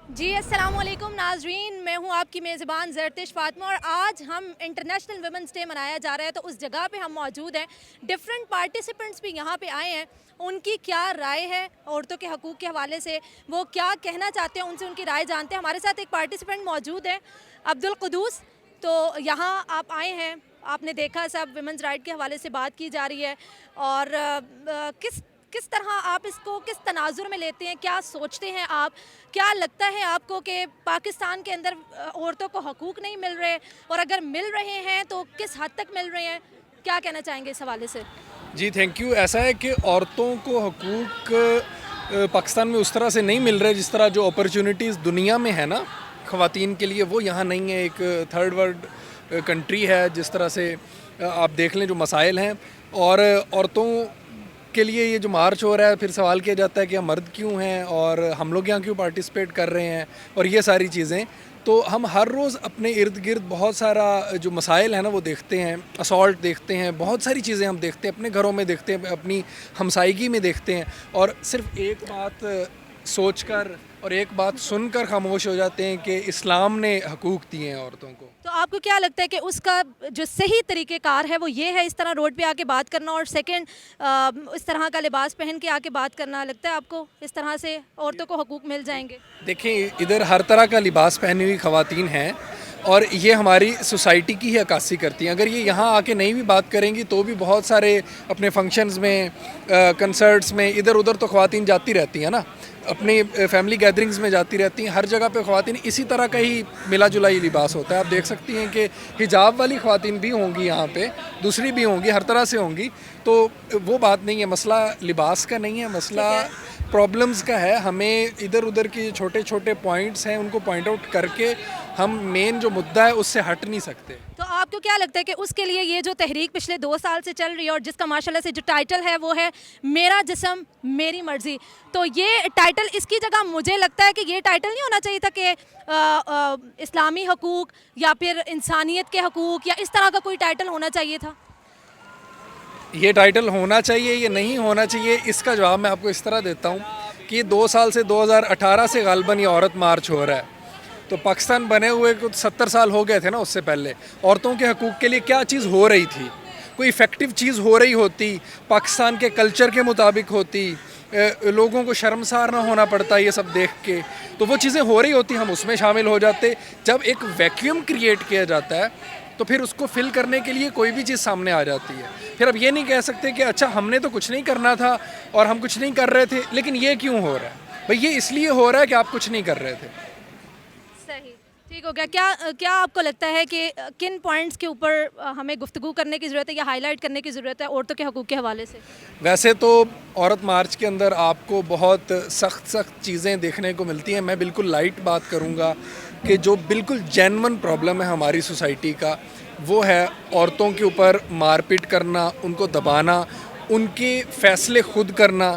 جی السلام علیکم ناظرین، میں ہوں آپ کی میزبان زرتش فاطمہ اور آج ہم انٹرنیشنل ویمنس ڈے منایا جا رہا ہے، تو اس جگہ پہ ہم موجود ہیں۔ ڈفرینٹ پارٹیسپینٹس بھی یہاں پہ آئے ہیں، ان کی کیا رائے ہے عورتوں کے حقوق کے حوالے سے، وہ کیا کہنا چاہتے ہیں، ان سے ان کی رائے جانتے ہیں۔ ہمارے ساتھ ایک پارٹیسپینٹ موجود ہے عبدالقدوس، تو یہاں آپ آئے ہیں، آپ نے دیکھا سب ویمنز رائٹ کے حوالے سے بات کی جا رہی ہے، اور کس طرح آپ اس کو کس تناظر میں لیتے ہیں، کیا سوچتے ہیں آپ، کیا لگتا ہے آپ کو کہ پاکستان کے اندر عورتوں کو حقوق نہیں مل رہے، اور اگر مل رہے ہیں تو کس حد تک مل رہے ہیں، کیا کہنا چاہیں گے اس حوالے سے؟ جی تھینک یو. ایسا ہے کہ عورتوں کو حقوق پاکستان میں اس طرح سے نہیں مل رہے جس طرح جو اپرچونٹیز دنیا میں ہے نا خواتین کے لیے، وہ یہاں نہیں ہے۔ ایک تھرڈ ورلڈ کنٹری ہے، جس طرح سے آپ دیکھ لیں جو مسائل ہیں، اور عورتوں کے لیے یہ جو مارچ ہو رہا ہے، پھر سوال کیا جاتا ہے کہ ہم مرد کیوں ہیں اور ہم لوگ یہاں کیوں پارٹیسپیٹ کر رہے ہیں، اور یہ ساری چیزیں۔ تو ہم ہر روز اپنے ارد گرد بہت سارا جو مسائل ہیں نا وہ دیکھتے ہیں، اسالٹ دیکھتے ہیں، بہت ساری چیزیں ہم دیکھتے ہیں، اپنے گھروں میں دیکھتے ہیں، اپنی ہمسائیگی میں دیکھتے ہیں، اور صرف ایک بات سوچ کر اور ایک بات سن کر خاموش ہو جاتے ہیں کہ اسلام نے حقوق دیے ہیں عورتوں کو۔ تو آپ کو کیا لگتا ہے کہ اس کا جو صحیح طریقہ کار ہے وہ یہ ہے اس طرح روڈ پہ آ کے بات کرنا، اور سیکنڈ اس طرح کا لباس پہن کے آ کے بات کرنا، لگتا ہے آپ کو اس طرح سے عورتوں کو حقوق مل جائیں گے؟ دیکھیں، ادھر ہر طرح کا لباس پہنی ہوئی خواتین ہیں، اور یہ ہماری سوسائٹی کی ہی عکاسی کرتی ہیں۔ اگر یہ یہاں آ کے نہیں بھی بات کریں گی تو بھی بہت سارے اپنے فنکشنز میں، کنسرٹس میں، ادھر ادھر تو خواتین جاتی رہتی ہیں نا، اپنی فیملی گیدرنگز میں جاتی رہتی ہیں، ہر جگہ پہ خواتین اسی طرح کا ہی ملا جلا ہی لباس ہوتا ہے۔ آپ دیکھ سکتی ہیں کہ حجاب والی خواتین بھی ہوں گی یہاں پہ، دوسری بھی ہوں گی، ہر طرح سے ہوں گی۔ تو وہ بات نہیں ہے، مسئلہ لباس کا نہیں ہے، مسئلہ پرابلمز کا ہے۔ ہمیں ادھر ادھر کے چھوٹے چھوٹے پوائنٹس ہیں ان کو پوائنٹ آؤٹ کر کے ہم مین جو مدعا ہے اس سے ہٹ نہیں سکتے۔ تو آپ کو کیا لگتا ہے کہ اس کے لیے یہ جو تحریک پچھلے 2 سال سے چل رہی ہے، اور جس کا ماشاءاللہ سے جو ٹائٹل ہے وہ ہے میرا جسم میری مرضی، تو یہ ٹائٹل اس کی جگہ مجھے لگتا ہے کہ یہ ٹائٹل نہیں ہونا چاہیے تھا کہ اسلامی حقوق یا پھر انسانیت کے حقوق یا اس طرح کا کوئی ٹائٹل ہونا چاہیے تھا؟ یہ ٹائٹل ہونا چاہیے یا نہیں ہونا چاہیے، اس کا جواب میں آپ کو اس طرح دیتا ہوں کہ یہ 2 سال سے 2018 سے غالباً یہ عورت مارچ ہو رہا ہے۔ تو پاکستان بنے ہوئے کچھ 70 سال ہو گئے تھے نا، اس سے پہلے عورتوں کے حقوق کے لیے کیا چیز ہو رہی تھی؟ کوئی افیکٹو چیز ہو رہی ہوتی، پاکستان کے کلچر کے مطابق ہوتی، لوگوں کو شرمسار نہ ہونا پڑتا یہ سب دیکھ کے، تو وہ چیزیں ہو رہی ہوتی، ہم اس میں شامل ہو جاتے۔ جب ایک ویکیوم کریٹ کیا جاتا ہے تو پھر اس کو فل کرنے کے لیے کوئی بھی چیز سامنے آ جاتی ہے۔ پھر اب یہ نہیں کہہ سکتے کہ اچھا ہم نے تو کچھ نہیں کرنا تھا اور ہم کچھ نہیں کر رہے تھے، لیکن یہ کیوں ہو رہا ہے؟ بھئی یہ اس لیے ہو رہا ہے کہ آپ کچھ نہیں کر رہے تھے۔ صحیح، ٹھیک ہو گیا۔ کیا آپ کو لگتا ہے کہ کن پوائنٹس کے اوپر ہمیں گفتگو کرنے کی ضرورت ہے یا ہائی لائٹ کرنے کی ضرورت ہے عورتوں کے حقوق کے حوالے سے؟ ویسے تو عورت مارچ کے اندر آپ کو بہت سخت چیزیں دیکھنے کو ملتی ہیں۔ میں بالکل لائٹ بات کروں گا کہ جو بالکل جینون پرابلم ہے ہماری سوسائٹی کا، وہ ہے عورتوں کے اوپر مار پیٹ کرنا، ان کو دبانا، ان کے فیصلے خود کرنا،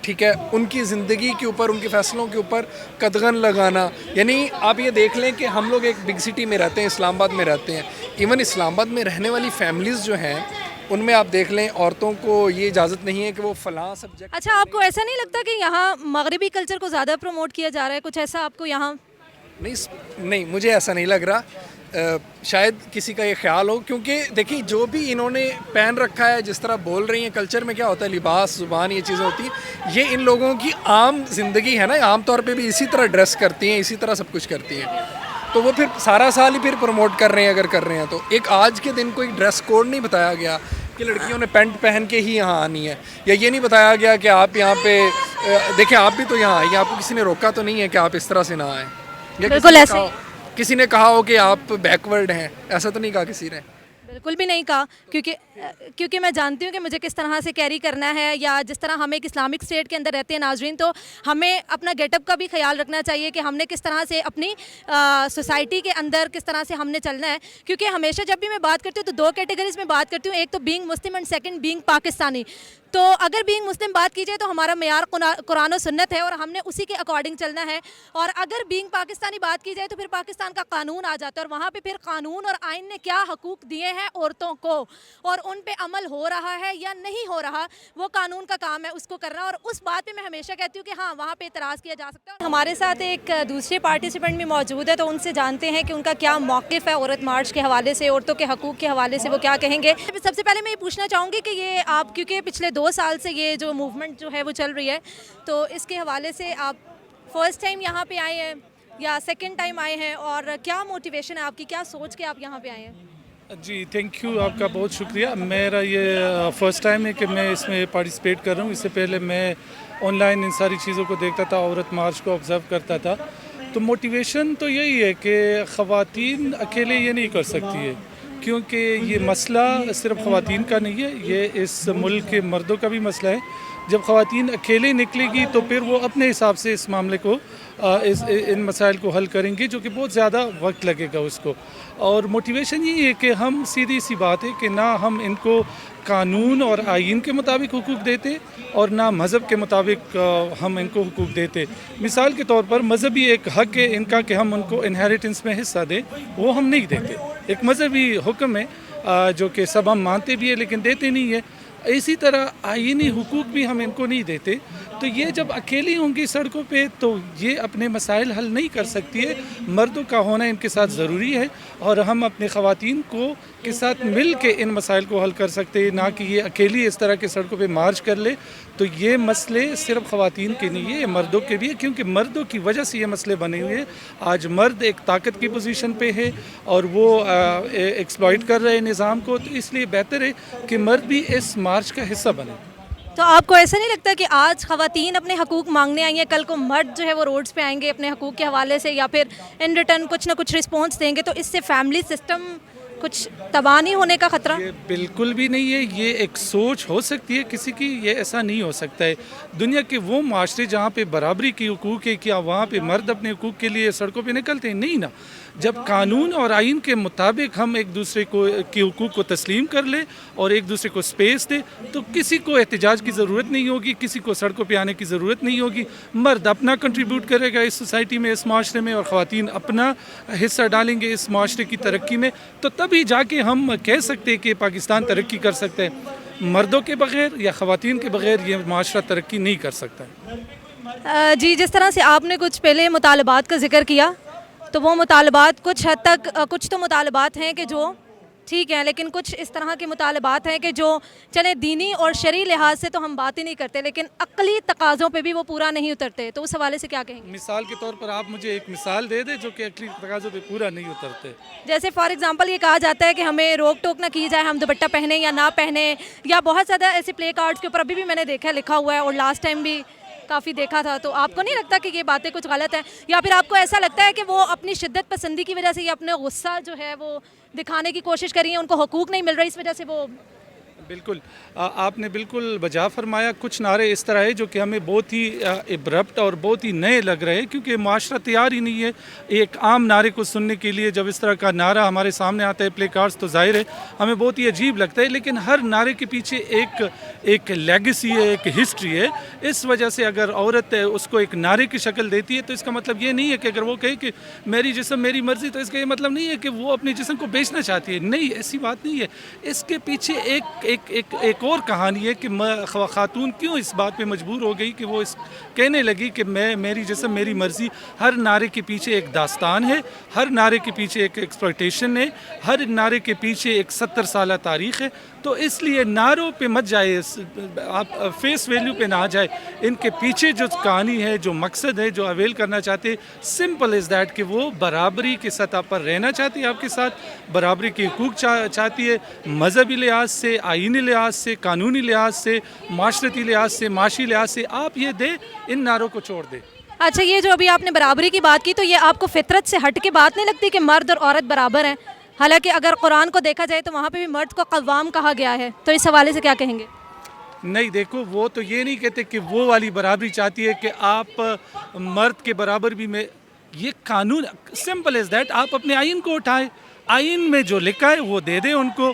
ٹھیک ہے، ان کی زندگی کے اوپر، ان کے فیصلوں کے اوپر قدغن لگانا۔ یعنی آپ یہ دیکھ لیں کہ ہم لوگ ایک بگ سٹی میں رہتے ہیں، اسلام آباد میں رہتے ہیں، ایون اسلام آباد میں رہنے والی فیملیز جو ہیں ان میں آپ دیکھ لیں عورتوں کو یہ اجازت نہیں ہے کہ وہ فلاں سبجیکٹ۔ اچھا، آپ کو ایسا نہیں لگتا کہ یہاں مغربی کلچر کو زیادہ پروموٹ کیا جا رہا ہے؟ کچھ ایسا آپ کو یہاں؟ نہیں، مجھے ایسا نہیں لگ رہا۔ شاید کسی کا یہ خیال ہو، کیونکہ دیکھیں جو بھی انہوں نے پہن رکھا ہے، جس طرح بول رہی ہیں، کلچر میں کیا ہوتا ہے، لباس، زبان، یہ چیزیں ہوتی ہیں، یہ ان لوگوں کی عام زندگی ہے نا، عام طور پہ بھی اسی طرح ڈریس کرتی ہیں، اسی طرح سب کچھ کرتی ہیں، تو وہ پھر سارا سال ہی پھر پروموٹ کر رہے ہیں اگر کر رہے ہیں تو۔ ایک آج کے دن کوئی ڈریس کوڈ نہیں بتایا گیا کہ لڑکیوں نے پینٹ پہن کے ہی یہاں آنی ہے، یا یہ نہیں بتایا گیا کہ آپ یہاں پہ دیکھیں آپ بھی تو یہاں آئیں، آپ کو کسی نے روکا تو نہیں ہے کہ آپ اس طرح سے نہ آئیں، یا بالکل ایسے ہی، کسی نے کہا ہو کہ آپ بیکورڈ ہیں، ایسا تو نہیں کہا کسی نے۔ بالکل بھی نہیں کہا، کیونکہ میں جانتی ہوں کہ مجھے کس طرح سے کیری کرنا ہے، یا جس طرح ہم ایک اسلامک اسٹیٹ کے اندر رہتے ہیں ناظرین، تو ہمیں اپنا گیٹ اپ کا بھی خیال رکھنا چاہیے کہ ہم نے کس طرح سے اپنی سوسائٹی کے اندر کس طرح سے ہم نے چلنا ہے، کیونکہ ہمیشہ جب بھی میں بات کرتی ہوں تو 2 کیٹیگریز میں بات کرتی ہوں، ایک تو being Muslim and second being Pakistani. تو اگر بینگ مسلم بات کی جائے تو ہمارا معیار قرآن و سنت ہے اور ہم نے اسی کے اکارڈنگ چلنا ہے. اور اگر بینگ پاکستانی بات کی جائے تو پھر پاکستان کا قانون آ جاتا ہے اور وہاں پہ پھر قانون اور آئین نے کیا حقوق دیے ہیں عورتوں کو اور ان پہ عمل ہو رہا ہے یا نہیں ہو رہا, وہ قانون کا کام ہے اس کو کرنا. اور اس بات پہ میں ہمیشہ کہتی ہوں کہ ہاں وہاں پہ اعتراض کیا جا سکتا ہے. ہمارے ساتھ ایک دوسرے پارٹیسپینٹ بھی موجود ہے, تو ان سے جانتے ہیں کہ ان کا کیا موقف ہے عورت مارچ کے حوالے سے, عورتوں کے حقوق کے حوالے سے وہ کیا کہیں گے. سب سے پہلے میں یہ پوچھنا چاہوں گی کہ یہ آپ, کیونکہ پچھلے 2 سال سے یہ جو موومنٹ جو ہے وہ چل رہی ہے, تو اس کے حوالے سے آپ فرسٹ ٹائم یہاں پہ آئے ہیں یا سیکنڈ ٹائم آئے ہیں, اور کیا موٹیویشن ہے آپ کی, کیا سوچ کے آپ یہاں پہ آئے ہیں؟ جی تھینک یو, آپ کا بہت شکریہ. میرا یہ فرسٹ ٹائم ہے کہ میں اس میں پارٹیسپیٹ کر رہا ہوں. اس سے پہلے میں آن لائن ان ساری چیزوں کو دیکھتا تھا, عورت مارچ کو آبزرو کرتا تھا. تو موٹیویشن تو یہی ہے کہ خواتین اکیلے یہ نہیں کر سکتی ہے, کیونکہ یہ مسئلہ صرف خواتین کا نہیں ہے, یہ اس ملک کے مردوں کا بھی مسئلہ ہے. جب خواتین اکیلے نکلے گی تو پھر وہ اپنے حساب سے اس معاملے کو ان مسائل کو حل کریں گے, جو کہ بہت زیادہ وقت لگے گا اس کو. اور موٹیویشن یہی ہے کہ ہم سیدھی سی بات ہے کہ نہ ہم ان کو قانون اور آئین کے مطابق حقوق دیتے اور نہ مذہب کے مطابق ہم ان کو حقوق دیتے. مثال کے طور پر مذہبی ایک حق ہے ان کا کہ ہم ان کو انہیریٹنس میں حصہ دیں, وہ ہم نہیں دیتے. ایک مذہبی حکم ہے جو کہ سب ہم مانتے بھی ہیں لیکن دیتے نہیں ہیں. اسی طرح آئینی حقوق بھی ہم ان کو نہیں دیتے. تو یہ جب اکیلی ہوں گی سڑکوں پہ تو یہ اپنے مسائل حل نہیں کر سکتی ہے. مردوں کا ہونا ان کے ساتھ ضروری ہے اور ہم اپنے خواتین کو کے ساتھ مل کے ان مسائل کو حل کر سکتے ہیں, نہ کہ یہ اکیلی اس طرح کے سڑکوں پہ مارچ کر لے. تو یہ مسئلے صرف خواتین کے نہیں ہے, یہ مردوں کے بھی ہے, کیونکہ مردوں کی وجہ سے یہ مسئلے بنے ہوئے ہیں. آج مرد ایک طاقت کی پوزیشن پہ ہے اور وہ ایکسپلائٹ کر رہے ہیں نظام کو, تو اس لیے بہتر ہے کہ مرد بھی اس مارچ کا حصہ بنے. تو آپ کو ایسا نہیں لگتا کہ آج خواتین اپنے حقوق مانگنے آئی ہیں, کل کو مرد جو ہے وہ روڈز پہ آئیں گے اپنے حقوق کے حوالے سے, یا پھر ان ریٹرن کچھ نہ کچھ رسپانس دیں گے, تو اس سے فیملی سسٹم کچھ تباہ نہیں ہونے کا خطرہ؟ یہ بالکل بھی نہیں ہے. یہ ایک سوچ ہو سکتی ہے کسی کی, یہ ایسا نہیں ہو سکتا ہے. دنیا کے وہ معاشرے جہاں پہ برابری کی حقوق ہے, کیا وہاں پہ مرد اپنے حقوق کے لیے سڑکوں پہ نکلتے ہیں؟ نہیں نا. جب قانون اور آئین کے مطابق ہم ایک دوسرے کو کے حقوق کو تسلیم کر لیں اور ایک دوسرے کو سپیس دیں تو کسی کو احتجاج کی ضرورت نہیں ہوگی, کسی کو سڑکوں پہ آنے کی ضرورت نہیں ہوگی. مرد اپنا کنٹریبیوٹ کرے گا اس سوسائٹی میں, اس معاشرے میں, اور خواتین اپنا حصہ ڈالیں گے اس معاشرے کی ترقی میں. تو تبھی جا کے ہم کہہ سکتے ہیں کہ پاکستان ترقی کر سکتے ہیں. مردوں کے بغیر یا خواتین کے بغیر یہ معاشرہ ترقی نہیں کر سکتا. جی, جس طرح سے آپ نے کچھ پہلے مطالبات کا ذکر کیا, تو وہ مطالبات کچھ حد تک, کچھ تو مطالبات ہیں کہ جو ٹھیک ہیں, لیکن کچھ اس طرح کے مطالبات ہیں کہ جو چلے دینی اور شرعی لحاظ سے تو ہم بات ہی نہیں کرتے, لیکن عقلی تقاضوں پہ بھی وہ پورا نہیں اترتے. تو اس حوالے سے کیا کہیں گے؟ مثال کے طور پر آپ مجھے ایک مثال دے دیں جو کہ عقلی تقاضوں پہ پورا نہیں اترتے. جیسے فار ایگزامپل یہ کہا جاتا ہے کہ ہمیں روک ٹوک نہ کی جائے, ہم دوپٹہ پہنے یا نہ پہنے, یا بہت زیادہ ایسے پلے کارڈز کے اوپر ابھی بھی میں نے دیکھا ہے لکھا ہوا ہے, اور لاسٹ ٹائم بھی کافی دیکھا تھا. تو آپ کو نہیں لگتا کہ یہ باتیں کچھ غلط ہیں, یا پھر آپ کو ایسا لگتا ہے کہ وہ اپنی شدت پسندی کی وجہ سے یا اپنے غصہ جو ہے وہ دکھانے کی کوشش کر رہی ہیں, ان کو حقوق نہیں مل رہا, اس وجہ سے وہ؟ بالکل, آپ نے بالکل بجا فرمایا. کچھ نعرے اس طرح ہے جو کہ ہمیں بہت ہی ابرپٹ اور بہت ہی نئے لگ رہے ہیں, کیونکہ معاشرہ تیار ہی نہیں ہے ایک عام نعرے کو سننے کے لیے. جب اس طرح کا نعرہ ہمارے سامنے آتا ہے پلے کارڈز, تو ظاہر ہے ہمیں بہت ہی عجیب لگتا ہے. لیکن ہر نعرے کے پیچھے ایک لیگیسی ہے, ایک ہسٹری ہے. اس وجہ سے اگر عورت اس کو ایک نعرے کی شکل دیتی ہے تو اس کا مطلب یہ نہیں ہے کہ اگر وہ کہے کہ میری جسم میری مرضی, تو اس کا یہ مطلب نہیں ہے کہ وہ اپنے جسم کو بیچنا چاہتی ہے. نہیں, ایسی بات نہیں ہے. اس کے پیچھے ایک اور کہانی ہے کہ خاتون کیوں اس بات پہ مجبور ہو گئی کہ وہ اس کہنے لگی کہ میری جسم میری مرضی. ہر نعرے کے پیچھے ایک داستان ہے, ہر نعرے کے پیچھے ایک ایکسپلائٹیشن ہے, ہر نعرے کے پیچھے ایک 70 سالہ تاریخ ہے. تو اس لیے نعروں پہ مت جائے, آپ فیس ویلیو پہ نہ جائے. ان کے پیچھے جو کہانی ہے, جو مقصد ہے, جو اویل کرنا چاہتے, سمپل از دیٹ کہ وہ برابری کی سطح پر رہنا چاہتی ہے, آپ کے ساتھ برابری کے حقوق چاہتی ہے, مذہبی لحاظ سے, آئینی لحاظ سے, قانونی لحاظ سے, معاشرتی لحاظ سے, معاشی لحاظ سے. آپ یہ دے, ان نعروں کو چھوڑ دے. اچھا, یہ جو ابھی آپ نے برابری کی بات کی, تو یہ آپ کو فطرت سے ہٹ کے بات نہیں لگتی کہ مرد اور عورت برابر ہیں؟ حالانکہ اگر قرآن کو دیکھا جائے تو وہاں پہ بھی مرد کو قوام کہا گیا ہے. تو اس حوالے سے کیا کہیں گے؟ نہیں, دیکھو, وہ تو یہ نہیں کہتے کہ وہ والی برابری چاہتی ہے کہ آپ مرد کے برابر بھی میں. یہ قانون سمپل از دیٹ, آپ اپنے آئین کو اٹھائیں, آئین میں جو لکھا ہے وہ دے دیں ان کو.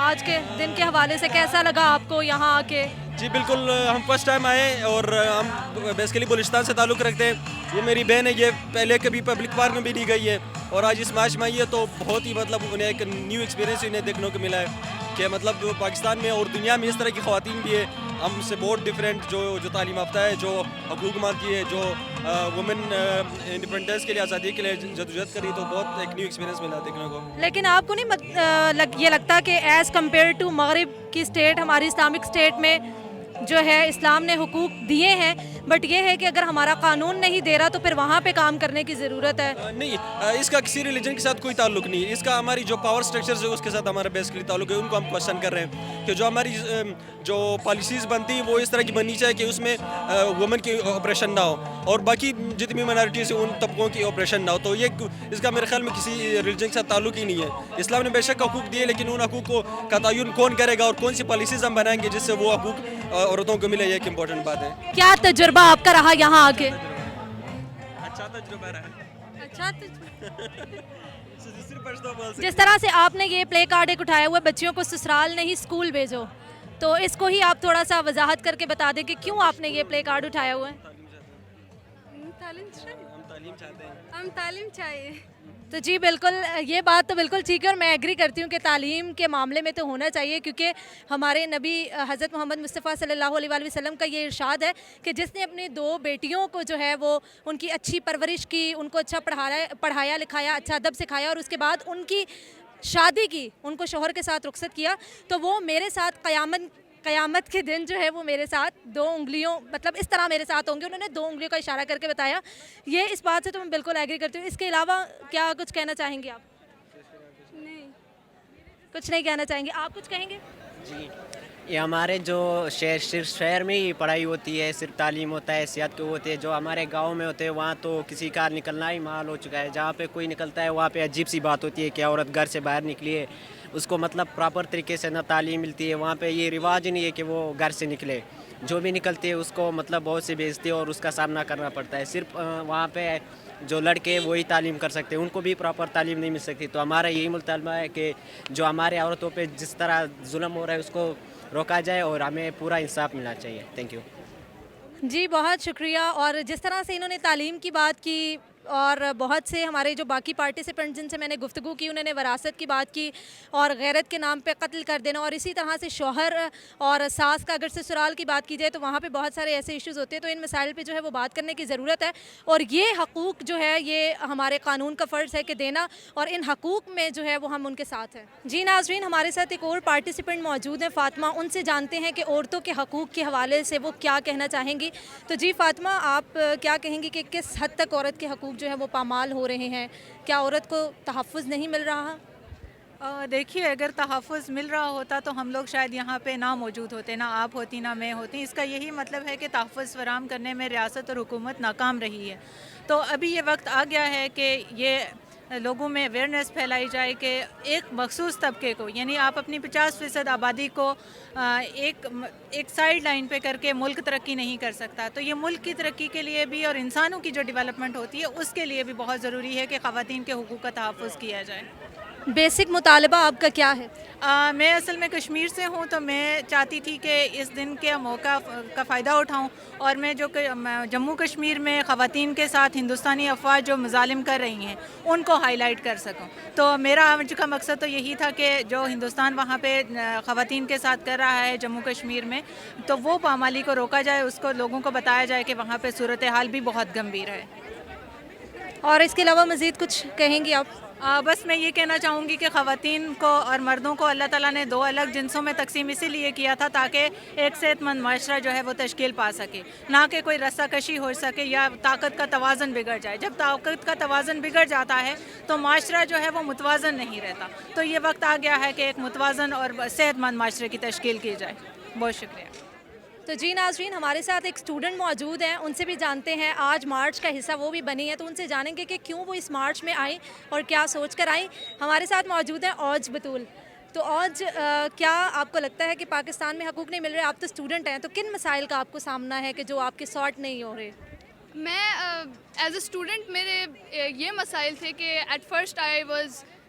آج کے دن کے حوالے سے کیسا لگا آپ کو یہاں آ کے؟ جی بالکل، ہم فرسٹ ٹائم آئے اور ہم بیسیکلی بلوچستان سے تعلق رکھتے ہیں. یہ میری بہن ہے، یہ پہلے کبھی پبلک پارک میں بھی نہیں گئی ہے اور آج اس میچ میں آئی ہے تو بہت ہی مطلب انہیں ایک نیو ایکسپیرینس انہیں دیکھنے کو ملا ہے کہ مطلب پاکستان میں اور دنیا میں اس طرح کی خواتین بھی ہے ہم سے بہت ڈفرینٹ، جو تعلیم یافتہ ہے، جو حقوق مانتی ہے، جو وومن انڈیپینڈنس کے لیے، آزادی کے لیے جدوجہد کری، تو بہت ایک نیو ایکسپیرینس ملا دیکھنے کو. لیکن آپ کو نہیں یہ لگتا کہ ایز کمپیئر ٹو مغرب کی اسٹیٹ، ہماری اسلامک اسٹیٹ میں جو ہے اسلام نے حقوق دیے ہیں، بٹ یہ ہے کہ اگر ہمارا قانون نہیں دے رہا تو پھر وہاں پہ کام کرنے کی ضرورت ہے؟ نہیں، اس کا کسی ریلیجن کے ساتھ کوئی تعلق نہیں. اس کا ہماری جو پاور سٹرکچرز ہے اس کے ساتھ ہمارا بیسکلی تعلق ہے. ان کو ہم کوشچن کر رہے ہیں کہ جو ہماری جو پالیسیز بنتی ہیں وہ اس طرح کی بننی چاہیے کہ اس میں وومن کی آپریشن نہ ہو اور باقی جتنی مائنارٹیز ہیں ان طبقوں کی آپریشن نہ ہو. تو یہ اس کا میرے خیال میں کسی ریلیجن کے ساتھ تعلق ہی نہیں ہے. اسلام نے بے شک حقوق دیے، لیکن ان حقوق کا تعین کون کرے گا اور کون سی پالیسیز ہم بنائیں گے جس سے وہ حقوق عورتوں کو ملے، یہ ایک امپورٹنٹ بات ہے. کیا تجربہ آپ کا رہا یہاں آ کے؟ اچھا تجربہ رہا. اچھا جس طرح سے آپ نے یہ پلے کارڈ ایک اٹھایا ہوا ہے، بچیوں کو سسرال نہیں اسکول بھیجو، تو اس کو ہی آپ تھوڑا سا وضاحت کر کے بتا دیں کہ کیوں آپ نے یہ پلے کارڈ اٹھایا ہوا ہے؟ ہم تعلیم چاہیے. تو جی بالکل، یہ بات تو بالکل ٹھیک ہے اور میں ایگری کرتی ہوں کہ تعلیم کے معاملے میں تو ہونا چاہیے، کیونکہ ہمارے نبی حضرت محمد مصطفیٰ صلی اللہ علیہ وآلہ وسلم کا یہ ارشاد ہے کہ جس نے اپنی 2 بیٹیوں کو جو ہے وہ ان کی اچھی پرورش کی، ان کو اچھا پڑھایا لکھایا، اچھا ادب سکھایا اور اس کے بعد ان کی شادی کی، ان کو شوہر کے ساتھ رخصت کیا، تو وہ میرے ساتھ قیامت کے دن جو ہے وہ میرے ساتھ 2 انگلیوں مطلب اس طرح میرے ساتھ ہوں گے. انہوں نے 2 انگلیوں کا اشارہ کر کے بتایا. یہ اس بات سے تو میں بالکل ایگری کرتی ہوں. اس کے علاوہ کیا کچھ کہنا چاہیں گے آپ؟ نہیں. کچھ نہیں کہنا چاہیں گے. آپ کچھ کہیں گے؟ جی، یہ ہمارے جو صرف شہر میں ہی پڑھائی ہوتی ہے، صرف تعلیم ہوتا ہے، صحت کو ہوتی ہے. جو ہمارے گاؤں میں ہوتے ہیں وہاں تو کسی کا نکلنا ہی محال ہو چکا ہے. جہاں پہ کوئی نکلتا ہے وہاں پہ عجیب سی بات ہوتی ہے کہ عورت گھر سے باہر نکلی ہے، اس کو مطلب پراپر طریقے سے نہ تعلیم ملتی ہے. وہاں پہ یہ رواج نہیں ہے کہ وہ گھر سے نکلے. جو بھی نکلتے ہیں اس کو مطلب بہت سی بےعزتی اور اس کا سامنا کرنا پڑتا ہے. صرف وہاں پہ جو لڑکے وہی تعلیم کر سکتے ہیں، ان کو بھی پراپر تعلیم نہیں مل سکتی. تو ہمارا یہی مطالبہ ہے کہ جو ہمارے عورتوں پہ جس طرح ظلم ہو رہا ہے اس کو روکا جائے اور ہمیں پورا انصاف ملنا چاہیے. Thank you. جی بہت شکریہ. اور جس طرح سے انہوں نے تعلیم کی بات کی اور بہت سے ہمارے جو باقی پارٹیسپینٹ جن سے میں نے گفتگو کی انہوں نے وراثت کی بات کی اور غیرت کے نام پہ قتل کر دینا، اور اسی طرح سے شوہر اور ساس کا اگر سسرال کی بات کی جائے تو وہاں پہ بہت سارے ایسے ایشوز ہوتے ہیں. تو ان مسائل پہ جو ہے وہ بات کرنے کی ضرورت ہے اور یہ حقوق جو ہے یہ ہمارے قانون کا فرض ہے کہ دینا، اور ان حقوق میں جو ہے وہ ہم ان کے ساتھ ہیں. جی ناظرین، ہمارے ساتھ ایک اور پارٹیسپینٹ موجود ہیں فاطمہ. ان سے جانتے ہیں کہ عورتوں کے حقوق کے حوالے سے وہ کیا کہنا چاہیں گی. تو جی فاطمہ، آپ کیا کہیں گی کہ کس حد تک عورت کے حقوق جو ہے وہ پامال ہو رہے ہیں؟ کیا عورت کو تحفظ نہیں مل رہا؟ دیکھیے، اگر تحفظ مل رہا ہوتا تو ہم لوگ شاید یہاں پہ نہ موجود ہوتے، نہ آپ ہوتی نہ میں ہوتی. اس کا یہی مطلب ہے کہ تحفظ فراہم کرنے میں ریاست اور حکومت ناکام رہی ہے. تو ابھی یہ وقت آ گیا ہے کہ یہ لوگوں میں اویئرنیس پھیلائی جائے کہ ایک مخصوص طبقے کو، یعنی آپ اپنی 50% آبادی کو ایک سائیڈ لائن پہ کر کے ملک ترقی نہیں کر سکتا. تو یہ ملک کی ترقی کے لیے بھی اور انسانوں کی جو ڈیولپمنٹ ہوتی ہے اس کے لیے بھی بہت ضروری ہے کہ خواتین کے حقوق کا تحفظ کیا جائے. بیسک مطالبہ آپ کا کیا ہے؟ میں اصل میں کشمیر سے ہوں، تو میں چاہتی تھی کہ اس دن کے موقع کا فائدہ اٹھاؤں اور میں جو جموں کشمیر میں خواتین کے ساتھ ہندوستانی افواج جو مظالم کر رہی ہیں ان کو ہائی لائٹ کر سکوں. تو میرا آج کا مقصد تو یہی تھا کہ جو ہندوستان وہاں پہ خواتین کے ساتھ کر رہا ہے جموں کشمیر میں، تو وہ پامالی کو روکا جائے، اس کو لوگوں کو بتایا جائے کہ وہاں پہ صورتحال بھی بہت گمبھیر ہے. اور اس کے علاوہ مزید کچھ کہیں گی آپ؟ بس میں یہ کہنا چاہوں گی کہ خواتین کو اور مردوں کو اللہ تعالیٰ نے 2 الگ جنسوں میں تقسیم اسی لیے کیا تھا تاکہ ایک صحت مند معاشرہ جو ہے وہ تشکیل پا سکے، نہ کہ کوئی رسہ کشی ہو سکے یا طاقت کا توازن بگڑ جائے. جب طاقت کا توازن بگڑ جاتا ہے تو معاشرہ جو ہے وہ متوازن نہیں رہتا. تو یہ وقت آ گیا ہے کہ ایک متوازن اور صحت مند معاشرے کی تشکیل کی جائے. بہت شکریہ. تو جی ناظرین، ہمارے ساتھ ایک اسٹوڈنٹ موجود ہیں، ان سے بھی جانتے ہیں. آج مارچ کا حصہ وہ بھی بنی ہے تو ان سے جانیں گے کہ کیوں وہ اس مارچ میں آئیں اور کیا سوچ کر آئیں. ہمارے ساتھ موجود ہیں اوج بطول. تو اوج، کیا آپ کو لگتا ہے کہ پاکستان میں حقوق نہیں مل رہے؟ آپ تو اسٹوڈنٹ ہیں، تو کن مسائل کا آپ کو سامنا ہے کہ جو آپ کے سارٹ نہیں ہو رہے؟ میں ایز اے اسٹوڈنٹ میرے یہ مسائل تھے کہ at first I was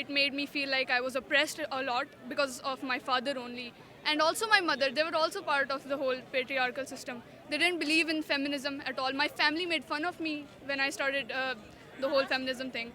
It made me feel like I was oppressed a lot because of my father only. And also my mother, they were also part of the whole patriarchal system. They didn't believe in feminism at all. My family made fun of me when I started the whole feminism thing.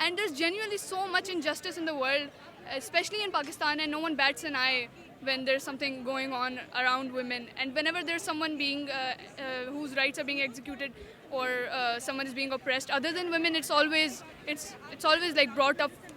And there's genuinely so much injustice in the world, especially in Pakistan, and no one bats an eye when there's something going on around women. And whenever there's someone being whose rights are being executed or someone is being oppressed other than women, it's always like brought up.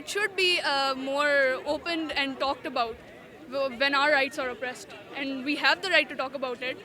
It should be more opened and talked about when our rights are oppressed, and we have the right to talk about it.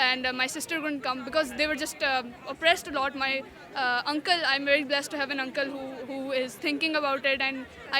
and my sister couldn't come because they were just oppressed a lot. My uncle, I'm very blessed to have an uncle who is thinking about it, and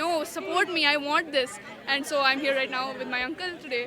no, support me, I want this. And so I'm here right now with my uncle today.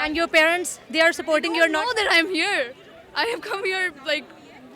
And your parents, they are supporting you or know not? that I'm here. I have come here like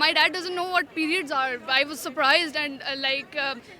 My dad doesn't know what periods are. I was surprised and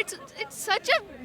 It's such a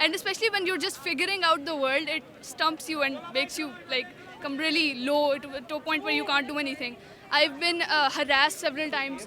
And especially when you're just figuring out the world, it stumps you and makes you like come really low to a point where you can't do anything. I've been harassed several times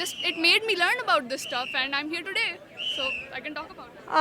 just it made me learn about this stuff and I'm here today, so I can talk about it.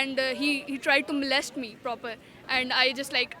and he tried to molest me proper and I just like.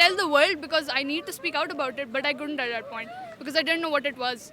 tell the world because I need to speak out about it, but I couldn't at that point because I didn't know what it was.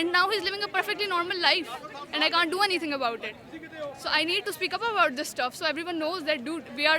And now he's living a perfectly normal life and I can't do anything about it. So I need to speak up about this stuff so everyone knows that dude, we are